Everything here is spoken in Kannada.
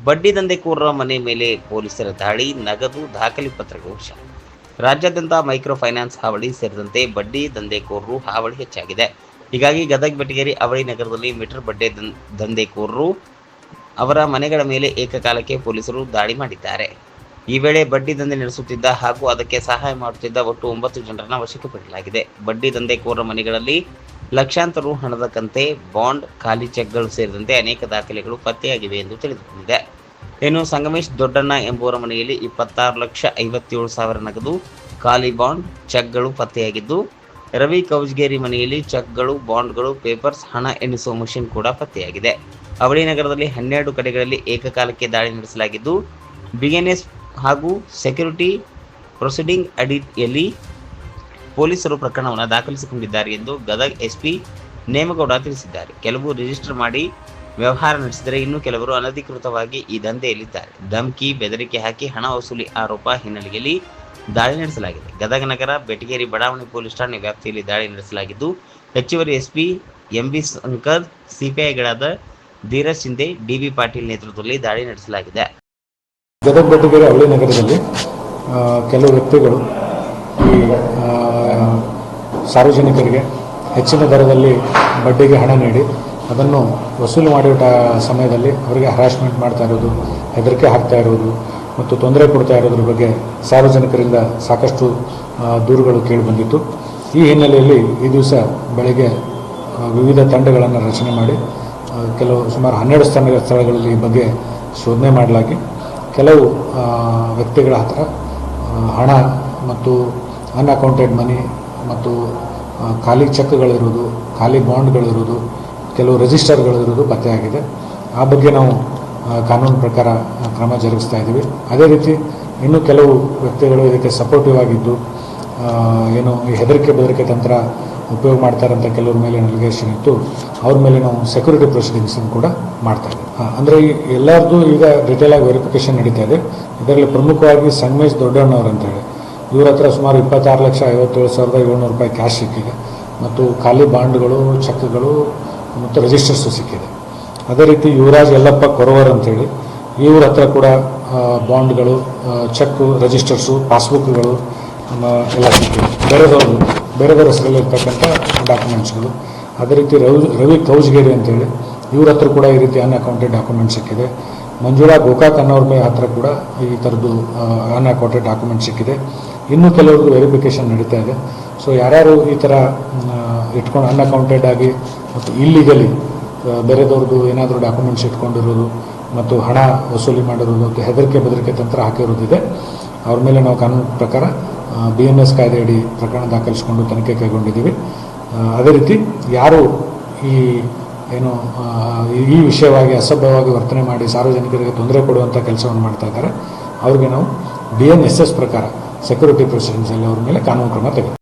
ಬಡ್ಡಿ ದಂಧೆಕೋರರ ಮನೆ ಮೇಲೆ ಪೊಲೀಸರ ದಾಳಿ, ನಗದು ದಾಖಲೆ ಪತ್ರಗಳು ವಶ. ರಾಜ್ಯಾದ್ಯಂತ ಮೈಕ್ರೋ ಫೈನಾನ್ಸ್ ಹಾವಳಿ ಸೇರಿದಂತೆ ಬಡ್ಡಿ ದಂಧೆಕೋರರು ಹಾವಳಿ ಹೆಚ್ಚಾಗಿದೆ. ಹೀಗಾಗಿ ಗದಗ, ಬೆಟಗೇರಿ, ಅವಳಿ ನಗರದಲ್ಲಿ ಮೀಟರ್ ಬಡ್ಡಿ ದಂಧೆಕೋರರು ಅವರ ಮನೆಗಳ ಮೇಲೆ ಏಕಕಾಲಕ್ಕೆ ಪೊಲೀಸರು ದಾಳಿ ಮಾಡಿದ್ದಾರೆ. ಈ ವೇಳೆ ಬಡ್ಡಿ ದಂಧೆ ನಡೆಸುತ್ತಿದ್ದ ಹಾಗೂ ಅದಕ್ಕೆ ಸಹಾಯ ಮಾಡುತ್ತಿದ್ದ ಒಟ್ಟು 9 ಜನರನ್ನು ವಶಕ್ಕೆ ಪಡೆಯಲಾಗಿದೆ. ಬಡ್ಡಿ ದಂಧೆಕೋರರ ಮನೆಗಳಲ್ಲಿ ಲಕ್ಷಾಂತರ ರು ಹಣದ ಕಂತೆ, ಬಾಂಡ್, ಖಾಲಿ ಚೆಕ್ಗಳು ಸೇರಿದಂತೆ ಅನೇಕ ದಾಖಲೆಗಳು ಪತ್ತೆಯಾಗಿವೆ ಎಂದು ತಿಳಿದುಬಂದಿದೆ. ಇನ್ನು ಸಂಗಮೇಶ್ ದೊಡ್ಡಣ್ಣ ಎಂಬುವರ ಮನೆಯಲ್ಲಿ 26,57,000 ನಗದು, ಖಾಲಿ ಬಾಂಡ್, ಚೆಕ್ಗಳು ಪತ್ತೆಯಾಗಿದ್ದು, ರವಿ ಕೌಜಗೇರಿ ಮನೆಯಲ್ಲಿ ಚೆಕ್ಗಳು, ಬಾಂಡ್ಗಳು, ಪೇಪರ್ಸ್, ಹಣ ಎಣಿಸುವ ಮಷಿನ್ ಕೂಡ ಪತ್ತೆಯಾಗಿದೆ. ಅವಳಿ ನಗರದಲ್ಲಿ 12 ಕಡೆಗಳಲ್ಲಿ ಏಕಕಾಲಕ್ಕೆ ದಾಳಿ ನಡೆಸಲಾಗಿದ್ದು, ಬಿಎನ್ಎಸ್ ಹಾಗೂ ಸೆಕ್ಯೂರಿಟಿ ಪ್ರೊಸೀಡಿಂಗ್ ಅಡಿಯಲ್ಲಿ ಪೊಲೀಸರು ಪ್ರಕರಣವನ್ನು ದಾಖಲಿಸಿಕೊಂಡಿದ್ದಾರೆ ಎಂದು ಗದಗ ಎಸ್ಪಿ ನೇಮಗೌಡ ತಿಳಿಸಿದ್ದಾರೆ. ಕೆಲವು ರಿಜಿಸ್ಟರ್ ಮಾಡಿ ವ್ಯವಹಾರ ನಡೆಸಿದರೆ ಇನ್ನು ಕೆಲವರು ಅನಧಿಕೃತವಾಗಿ ಈ ದಂಧೆಯಲ್ಲಿದ್ದಾರೆ. ಧಮಕಿ, ಬೆದರಿಕೆ ಹಾಕಿ ಹಣ ವಸೂಲಿ ಆರೋಪ ಹಿನ್ನೆಲೆಯಲ್ಲಿ ದಾಳಿ ನಡೆಸಲಾಗಿದೆ. ಗದಗ ನಗರ, ಬೆಟಗೇರಿ ಬಡಾವಣೆ ಪೊಲೀಸ್ ಠಾಣೆ ವ್ಯಾಪ್ತಿಯಲ್ಲಿ ದಾಳಿ ನಡೆಸಲಾಗಿದ್ದು, ಹೆಚ್ಚುವರಿ ಎಸ್ಪಿ ಎಂಬಿ ಶಂಕರ್, ಸಿಪಿಐಗಳಾದ ಧೀರಜ್ ಶಿಂದೆ, ಡಿಬಿ ಪಾಟೀಲ್ ನೇತೃತ್ವದಲ್ಲಿ ದಾಳಿ ನಡೆಸಲಾಗಿದೆ. ಗದಗ, ಬೆಟಗೇರಿ, ಅವಳಿ ನಗರದಲ್ಲಿ ಕೆಲವು ವ್ಯಕ್ತಿಗಳು ಈ ಸಾರ್ವಜನಿಕರಿಗೆ ಹೆಚ್ಚಿನ ದರದಲ್ಲಿ ಬಡ್ಡಿಗೆ ಹಣ ನೀಡಿ ಅದನ್ನು ವಸೂಲು ಮಾಡಿದ ಸಮಯದಲ್ಲಿ ಅವರಿಗೆ ಹರಾಸ್ಮೆಂಟ್ ಮಾಡ್ತಾ ಇರೋದು, ಹೆದರಿಕೆ ಹಾಕ್ತಾ ಇರೋದು ಮತ್ತು ತೊಂದರೆ ಕೊಡ್ತಾ ಇರೋದ್ರ ಬಗ್ಗೆ ಸಾರ್ವಜನಿಕರಿಂದ ಸಾಕಷ್ಟು ದೂರುಗಳು ಕೇಳಿಬಂದಿತ್ತು. ಈ ಹಿನ್ನೆಲೆಯಲ್ಲಿ ಈ ದಿವಸ ಬೆಳಗ್ಗೆ ವಿವಿಧ ತಂಡಗಳನ್ನು ರಚನೆ ಮಾಡಿ ಸುಮಾರು 12 ಸ್ಥಳಗಳಲ್ಲಿ ಈ ಬಗ್ಗೆ ಶೋಧನೆ ಮಾಡಲಾಗಿ ಕೆಲವು ವ್ಯಕ್ತಿಗಳ ಹತ್ತಿರ ಹಣ ಮತ್ತು ಅನ್ಅಕೌಂಟೆಡ್ ಮನಿ ಮತ್ತು ಖಾಲಿ ಚೆಕ್ಗಳಿರೋದು, ಖಾಲಿ ಬಾಂಡ್ಗಳಿರೋದು, ಕೆಲವು ರಿಜಿಸ್ಟರ್ಗಳಿರೋದು ಪತ್ತೆಯಾಗಿದೆ. ಆ ಬಗ್ಗೆ ನಾವು ಕಾನೂನು ಪ್ರಕಾರ ಕ್ರಮ ಜರುಗಿಸ್ತಾ ಇದ್ದೀವಿ. ಅದೇ ರೀತಿ ಇನ್ನೂ ಕೆಲವು ವ್ಯಕ್ತಿಗಳು ಇದಕ್ಕೆ ಸಪೋರ್ಟಿವ್ ಆಗಿದ್ದು ಏನು ಈ ಹೆದರಿಕೆ ಬೆದರಿಕೆ ತಂತ್ರ ಉಪಯೋಗ ಮಾಡ್ತಾರಂತ ಕೆಲವ್ರ ಮೇಲೆ ಅಲಿಗೇಷನ್ ಇತ್ತು. ಅವ್ರ ಮೇಲೆ ನಾವು ಸೆಕ್ಯೂರಿಟಿ ಪ್ರೊಸೀಡಿಂಗ್ಸನ್ನು ಕೂಡ ಮಾಡ್ತಾ ಇದ್ದೀವಿ. ಅಂದರೆ ಎಲ್ಲರದ್ದು ಈಗ ಡಿಟೇಲಾಗಿ ವೆರಿಫಿಕೇಷನ್ ನಡೀತಾ ಇದೆ. ಇದರಲ್ಲಿ ಪ್ರಮುಖವಾಗಿ ಸಂಗಮೇಶ್ ದೊಡ್ಡಣ್ಣವ್ರು ಅಂತೇಳಿ ಇವ್ರ ಹತ್ರ ಸುಮಾರು 26,57,700 ರೂಪಾಯಿ ಕ್ಯಾಶ್ ಸಿಕ್ಕಿದೆ ಮತ್ತು ಖಾಲಿ ಬಾಂಡ್ಗಳು, ಚೆಕ್ಗಳು ಮತ್ತು ರಿಜಿಸ್ಟರ್ಸು ಸಿಕ್ಕಿದೆ. ಅದೇ ರೀತಿ ಯುವರಾಜ್ ಯಲ್ಲಪ್ಪ ಕೊರವರ್ ಅಂತೇಳಿ ಇವ್ರ ಹತ್ರ ಕೂಡ ಬಾಂಡ್ಗಳು, ಚೆಕ್ಕು, ರಿಜಿಸ್ಟರ್ಸು, ಪಾಸ್ಬುಕ್ಗಳು ಎಲ್ಲ ಸಿಕ್ಕಿದೆ. ಬೇರೆದವ್ರ ಹೆಸರಲ್ಲಿರ್ತಕ್ಕಂಥ ಡಾಕ್ಯುಮೆಂಟ್ಸ್ಗಳು. ಅದೇ ರೀತಿ ರವಿ ಕೌಜಗೇರಿ ಅಂತೇಳಿ ಇವ್ರ ಹತ್ರ ಕೂಡ ಈ ರೀತಿ ಅನ್ಅಕೌಂಟೆಡ್ ಡಾಕ್ಯುಮೆಂಟ್ ಸಿಕ್ಕಿದೆ. ಮಂಜುಳಾ ಗೋಕಾಕ್ ಅನ್ನೋರ ಹತ್ರ ಕೂಡ ಈ ಥರದ್ದು ಅನ್ಅಕೌಂಟೆಡ್ ಡಾಕ್ಯುಮೆಂಟ್ ಸಿಕ್ಕಿದೆ. ಇನ್ನೂ ಕೆಲವ್ರದ್ದು ವೆರಿಫಿಕೇಷನ್ ನಡೀತಾ ಇದೆ. ಸೊ ಯಾರ್ಯಾರು ಈ ಥರ ಇಟ್ಕೊಂಡು ಅನ್ಅಕೌಂಟೆಡ್ ಆಗಿ ಮತ್ತು ಇಲ್ಲಿಗಲಿ ಬೇರೆದವ್ರದ್ದು ಏನಾದರೂ ಡಾಕ್ಯುಮೆಂಟ್ಸ್ ಇಟ್ಕೊಂಡಿರೋದು ಮತ್ತು ಹಣ ವಸೂಲಿ ಮಾಡಿರೋದು ಮತ್ತು ಹೆದರಿಕೆ ಬೆದರಿಕೆ ತಂತ್ರ ಹಾಕಿರೋದಿದೆ, ಅವ್ರ ಮೇಲೆ ನಾವು ಕಾನೂನು ಪ್ರಕಾರ BNS ಕಾಯ್ದೆಯಡಿ ಪ್ರಕರಣ ದಾಖಲಿಸಿಕೊಂಡು ತನಿಖೆ ಕೈಗೊಂಡಿದ್ದೀವಿ. ಅದೇ ರೀತಿ ಯಾರು ಈ ವಿಷಯವಾಗಿ ಅಸಭ್ಯವಾಗಿ ವರ್ತನೆ ಮಾಡಿ ಸಾರ್ವಜನಿಕರಿಗೆ ತೊಂದರೆ ಕೊಡುವಂಥ ಕೆಲಸವನ್ನು ಮಾಡ್ತಾ ಇದ್ದಾರೆ, ಅವ್ರಿಗೆ ನಾವು BNSS ಪ್ರಕಾರ ಸೆಕ್ಯೂರಿಟಿ ಪ್ರೊಸೀಡಿಂಗ್ಸಲ್ಲಿ ಅವ್ರ ಮೇಲೆ ಕಾನೂನು ಕ್ರಮ ತೆಗೆದುಕೊಳ್ಳಿ.